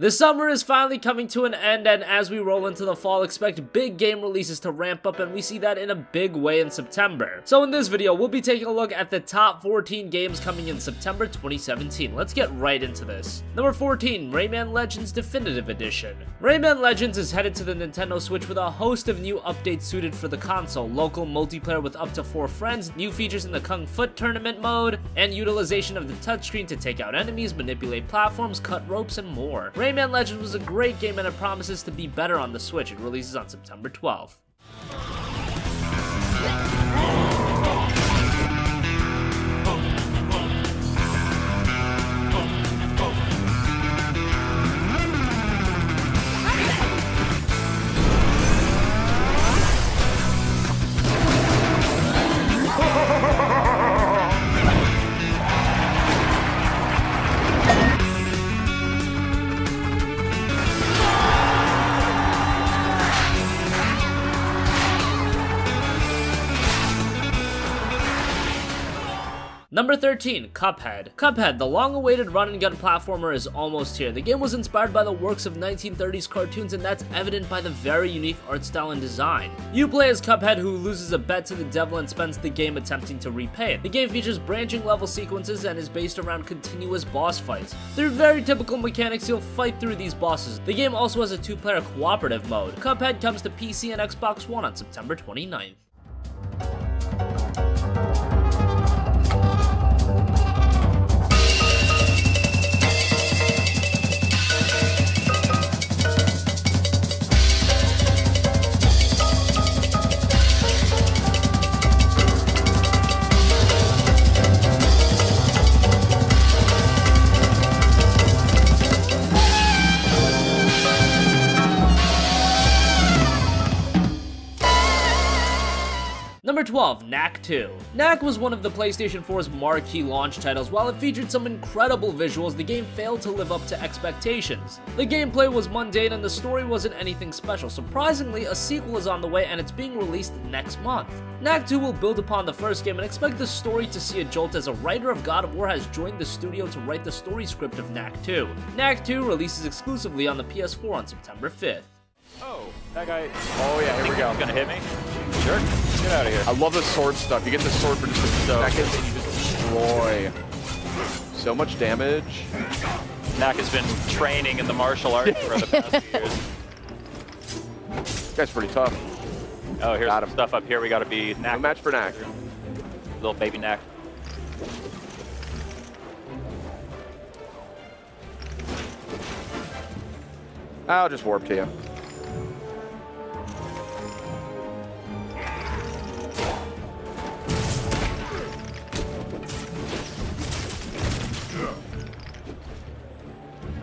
The summer is finally coming to an end, and as we roll into the fall, expect big game releases to ramp up, and we see that in a big way in September. So in this video, we'll be taking a look at the top 14 games coming in September 2017. Let's get right into this. Number 14, Rayman Legends Definitive Edition. Rayman Legends is headed to the Nintendo Switch with a host of new updates suited for the console, local multiplayer with up to 4 friends, new features in the Kung Fu tournament mode, and utilization of the touchscreen to take out enemies, manipulate platforms, cut ropes, and more. Rayman Legends was a great game and it promises to be better on the Switch. It releases on September 12th. Number 13, Cuphead. Cuphead, the long-awaited run-and-gun platformer, is almost here. The game was inspired by the works of 1930s cartoons, and that's evident by the very unique art style and design. You play as Cuphead, who loses a bet to the devil and spends the game attempting to repay it. The game features branching level sequences and is based around continuous boss fights. Through very typical mechanics, you'll fight through these bosses. The game also has a 2-player cooperative mode. Cuphead comes to PC and Xbox One on September 29th. Number 12, Knack 2. Knack was one of the PlayStation 4's marquee launch titles. While it featured some incredible visuals, the game failed to live up to expectations. The gameplay was mundane and the story wasn't anything special. Surprisingly, a sequel is on the way and it's being released next month. Knack 2 will build upon the first game and expect the story to see a jolt as a writer of God of War has joined the studio to write the story script of Knack 2. Knack 2 releases exclusively on the PS4 on September 5th. Oh, that guy. Oh yeah, here we go. He's gonna hit me? Sure. Get out of here. I love the sword stuff. You get the sword for just a second and you just destroy. So much damage. Knack has been training in the martial arts for the past few years. This guy's pretty tough. Oh, here's some stuff up here. We gotta be Knack. No match for Knack. Little baby Knack. I'll just warp to you.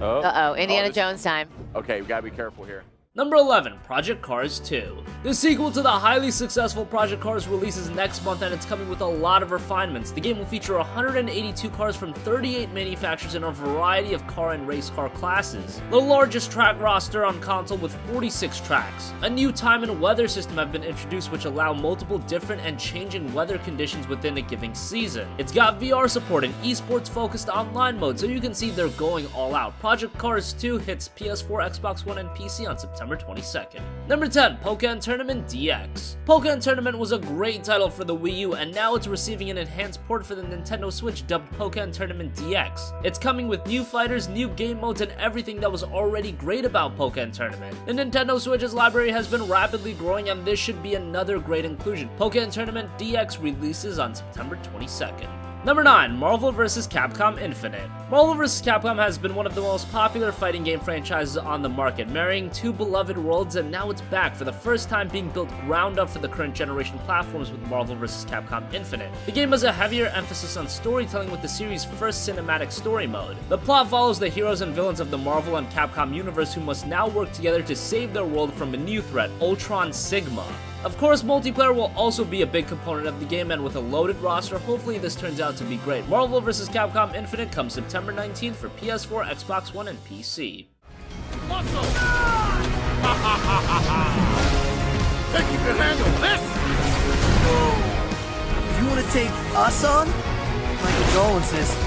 Uh-oh, Indiana Jones time. Okay, we gotta be careful here. Number 11, Project Cars 2. The sequel to the highly successful Project Cars releases next month and it's coming with a lot of refinements. The game will feature 182 cars from 38 manufacturers in a variety of car and race car classes. The largest track roster on console with 46 tracks. A new time and weather system have been introduced which allow multiple different and changing weather conditions within a given season. It's got VR support and esports focused online mode, so you can see they're going all out. Project Cars 2 hits PS4, Xbox One, and PC on September 22nd. Number 10, Pokken Tournament DX. Pokken Tournament was a great title for the Wii U, and now it's receiving an enhanced port for the Nintendo Switch dubbed Pokken Tournament DX. It's coming with new fighters, new game modes, and everything that was already great about Pokken Tournament. The Nintendo Switch's library has been rapidly growing, and this should be another great inclusion. Pokken Tournament DX releases on September 22nd. Number 9, Marvel vs. Capcom Infinite. Marvel vs. Capcom has been one of the most popular fighting game franchises on the market, marrying two beloved worlds, and now it's back for the first time being built ground up for the current generation platforms with Marvel vs. Capcom Infinite. The game has a heavier emphasis on storytelling with the series' first cinematic story mode. The plot follows the heroes and villains of the Marvel and Capcom universe who must now work together to save their world from a new threat, Ultron Sigma. Of course, multiplayer will also be a big component of the game, and with a loaded roster, hopefully this turns out to be great. Marvel vs. Capcom Infinite comes September 19th for PS4, Xbox One, and PC. Think you can handle this? You want to take us on? My condolences.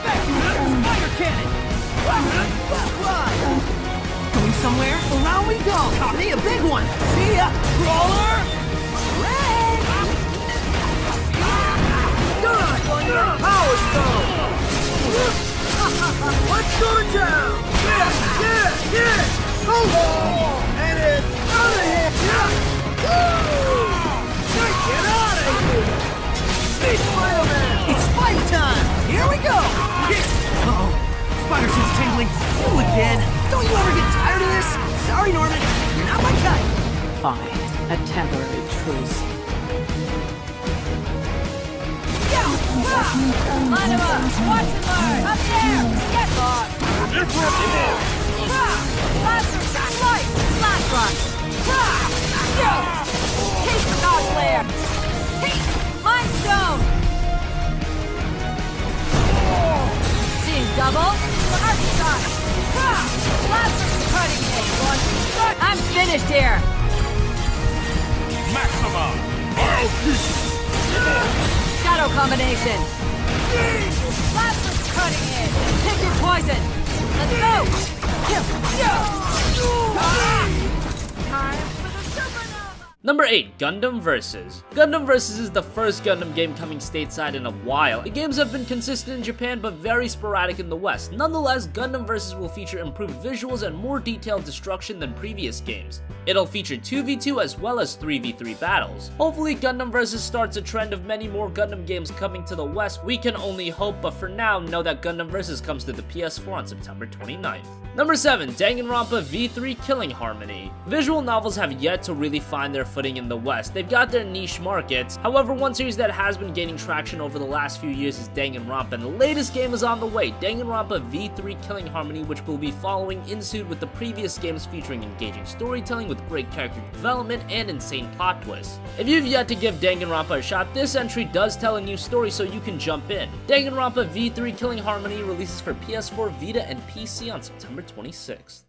Spider cannon! Going somewhere? Around we go! Caught me a big one! See ya! Brawler! Red! Done! Power Stone! Let's go to town! Yeah! Oh! And it's out of here! Get out of here! Hey, Spider-Man! It's fight time! Here we go! Uh-oh. Spider sense tingling. You again. Don't you ever get tired of this? Sorry, Norman. You're not my type. Fine. A temporary truce. Line him up! Watch and learn! Up there! Get lost! Light! Slash run! Take the dog flare! Mind stone! Seeing double? Arc shot! Blast cutting edge! I'm finished here! Maxima! Shadow combination! Blast cutting edge! Pick your poison! Let's go! Time for the supernova! Number 8, Gundam Versus. Gundam Versus is the first Gundam game coming stateside in a while. The games have been consistent in Japan but very sporadic in the West. Nonetheless, Gundam Versus will feature improved visuals and more detailed destruction than previous games. It'll feature 2v2 as well as 3v3 battles. Hopefully Gundam Versus starts a trend of many more Gundam games coming to the West. We can only hope, but for now, know that Gundam Versus comes to the PS4 on September 29th. Number 7, Danganronpa V3 Killing Harmony. Visual novels have yet to really find their footing in the West. They've got their niche markets. However, one series that has been gaining traction over the last few years is Danganronpa, and the latest game is on the way, Danganronpa V3 Killing Harmony, which will be following in suit with the previous games featuring engaging storytelling with great character development and insane plot twists. If you've yet to give Danganronpa a shot, this entry does tell a new story, so you can jump in. Danganronpa V3 Killing Harmony releases for PS4, Vita, and PC on September 26th.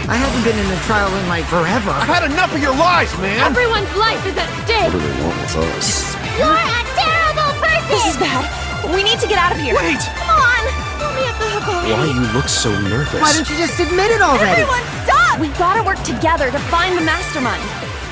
I haven't been in a trial in like forever. I've had enough of your lies, man! Everyone's life is at stake! You're a terrible person! This is bad. We need to get out of here. Wait! Come on! Let me at the hook already. Why you look so nervous? Why don't you just admit it already? Everyone stop! We gotta work together to find the mastermind.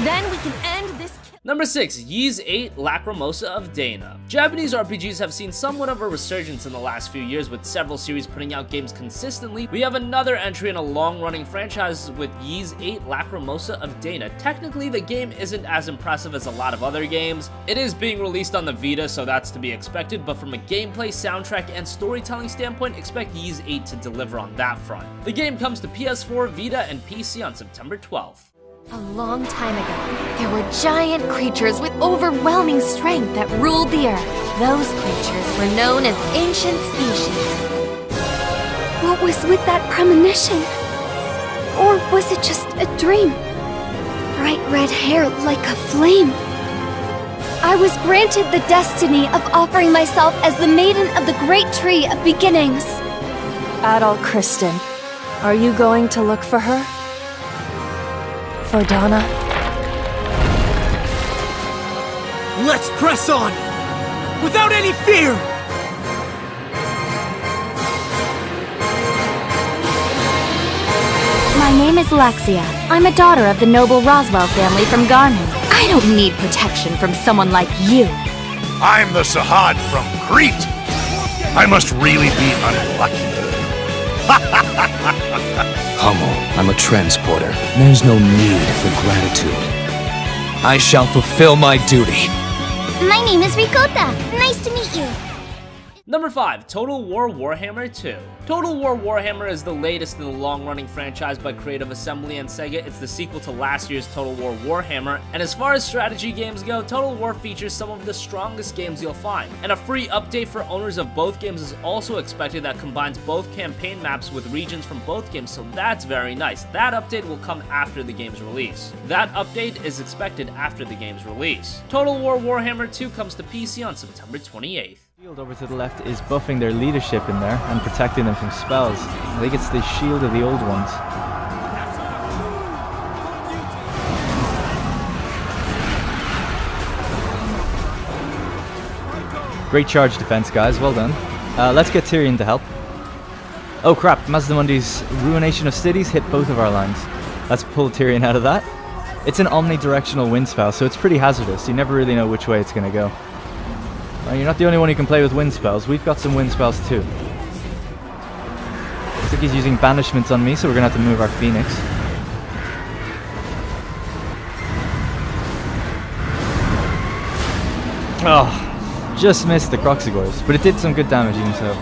Then we can end this. Number 6, Ys 8 Lacrimosa of Dana. Japanese RPGs have seen somewhat of a resurgence in the last few years, with several series putting out games consistently. We have another entry in a long-running franchise with Ys 8 Lacrimosa of Dana. Technically, the game isn't as impressive as a lot of other games. It is being released on the Vita, so that's to be expected, but from a gameplay, soundtrack, and storytelling standpoint, expect Ys 8 to deliver on that front. The game comes to PS4, Vita, and PC on September 12th. A long time ago, there were giant creatures with overwhelming strength that ruled the earth. Those creatures were known as ancient species. What was with that premonition? Or was it just a dream? Bright red hair like a flame. I was granted the destiny of offering myself as the maiden of the great tree of beginnings. Adol Kristen, are you going to look for her? For Donna? Let's press on! Without any fear! My name is Alexia. I'm a daughter of the noble Roswell family from Garmin. I don't need protection from someone like you. I'm the Sahad from Crete! I must really be unlucky. Hummel, I'm a transporter. There's no need for gratitude. I shall fulfill my duty. My name is Rikota. Nice to meet you. Number 5, Total War Warhammer 2. Total War Warhammer is the latest in the long-running franchise by Creative Assembly and Sega. It's the sequel to last year's Total War Warhammer, and as far as strategy games go, Total War features some of the strongest games you'll find. And a free update for owners of both games is also expected that combines both campaign maps with regions from both games, so that's very nice. That update will come after the game's release. That update is expected after the game's release. Total War Warhammer 2 comes to PC on September 28th. Shield over to the left is buffing their leadership in there and protecting them from spells. I think it's the shield of the old ones. Great charge defense, guys. Well done. Let's get Tyrion to help. Oh crap, Mazdamundi's Ruination of Cities hit both of our lines. Let's pull Tyrion out of that. It's an omnidirectional wind spell, so it's pretty hazardous. You never really know which way it's going to go. Well, you're not the only one who can play with wind spells. We've got some wind spells too. Looks like he's using banishments on me, so we're going to have to move our Phoenix. Oh, just missed the Croxigores, but it did some good damage even so.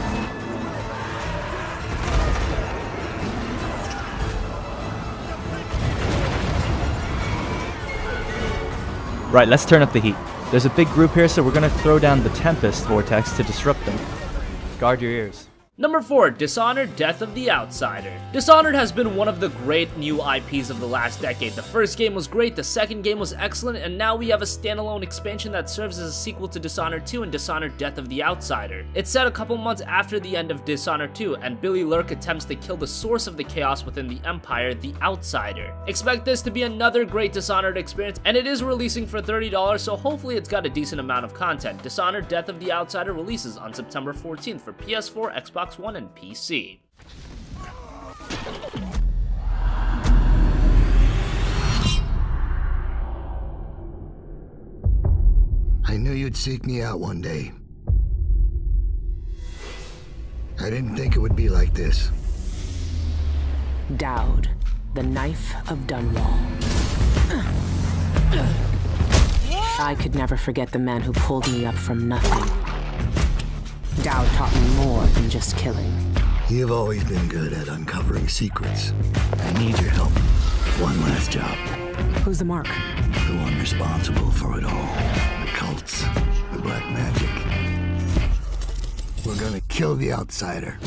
Right, let's turn up the heat. There's a big group here, so we're going to throw down the Tempest Vortex to disrupt them. Guard your ears. Number 4, Dishonored: Death of the Outsider. Dishonored has been one of the great new IPs of the last decade. The first game was great, the second game was excellent, and now we have a standalone expansion that serves as a sequel to Dishonored 2 and Dishonored: Death of the Outsider. It's set a couple months after the end of Dishonored 2, and Billy Lurk attempts to kill the source of the chaos within the Empire, the Outsider. Expect this to be another great Dishonored experience, and it is releasing for $30, so hopefully it's got a decent amount of content. Dishonored: Death of the Outsider releases on September 14th for PS4, Xbox One, and PC. I knew you'd seek me out one day. I didn't think it would be like this. Dowd, the Knife of Dunwall. I could never forget the man who pulled me up from nothing. Dowd taught me more than just killing. You've always been good at uncovering secrets. I need your help. One last job. Who's the mark? The one responsible for it all. The cults, the black magic. We're gonna kill the Outsider.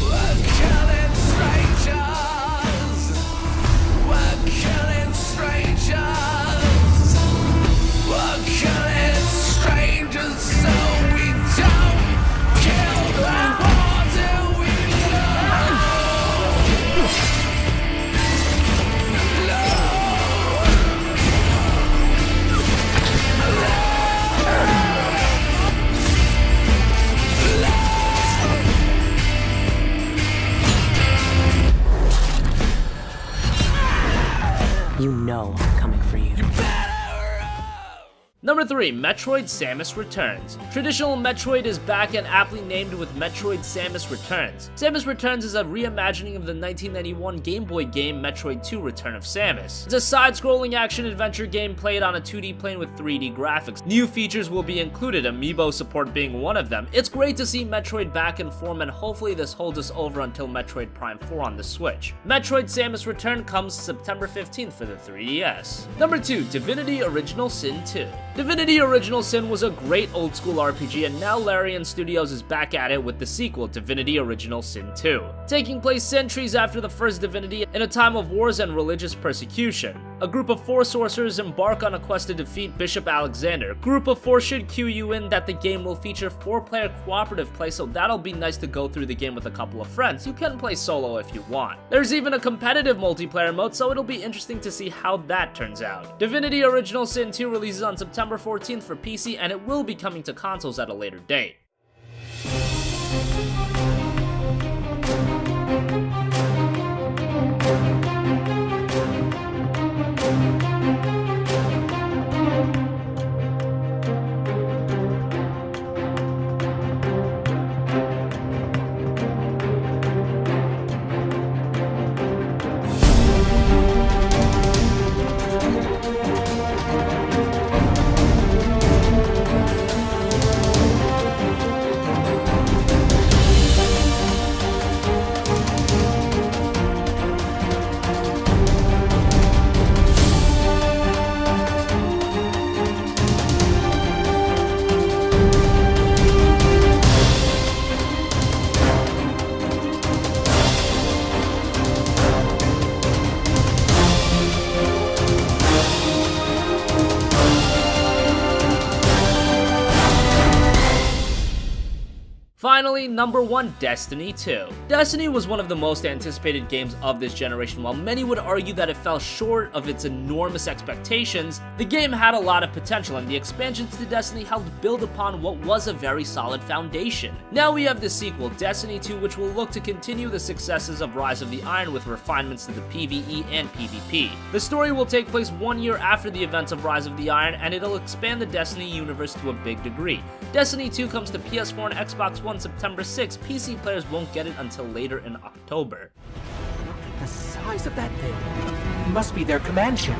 We're killing strangers. We're killing strangers. We're killing strangers so we don't kill them all till we You know I'm coming for you. Number 3, Metroid: Samus Returns. Traditional Metroid is back and aptly named with Metroid: Samus Returns. Samus Returns is a reimagining of the 1991 Game Boy game Metroid 2: Return of Samus. It's a side-scrolling action-adventure game played on a 2D plane with 3D graphics. New features will be included, amiibo support being one of them. It's great to see Metroid back in form, and hopefully this holds us over until Metroid Prime 4 on the Switch. Metroid: Samus Return comes September 15th for the 3DS. Number 2, Divinity: Original Sin 2. Divinity: Original Sin was a great old-school RPG, and now Larian Studios is back at it with the sequel, Divinity: Original Sin 2. Taking place centuries after the first Divinity, in a time of wars and religious persecution. A group of 4 sorcerers embark on a quest to defeat Bishop Alexander. Group of 4 should cue you in that the game will feature 4-player cooperative play, so that'll be nice to go through the game with a couple of friends. You can play solo if you want. There's even a competitive multiplayer mode, so it'll be interesting to see how that turns out. Divinity: Original Sin 2 releases on September 14th for PC, and it will be coming to consoles at a later date. Finally, number 1, Destiny 2. Destiny was one of the most anticipated games of this generation. While many would argue that it fell short of its enormous expectations, the game had a lot of potential, and the expansions to Destiny helped build upon what was a very solid foundation. Now we have the sequel, Destiny 2, which will look to continue the successes of Rise of the Iron with refinements to the PvE and PvP. The story will take place 1 year after the events of Rise of the Iron, and it'll expand the Destiny universe to a big degree. Destiny 2 comes to PS4 and Xbox One September 6. PC players won't get it until later in October. The size of that thing must be their command ship.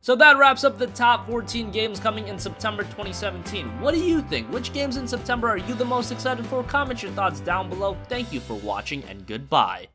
So that wraps up the top 14 games coming in September 2017. What do you think? Which games in September are you the most excited for? Comment your thoughts down below. Thank you for watching, and goodbye.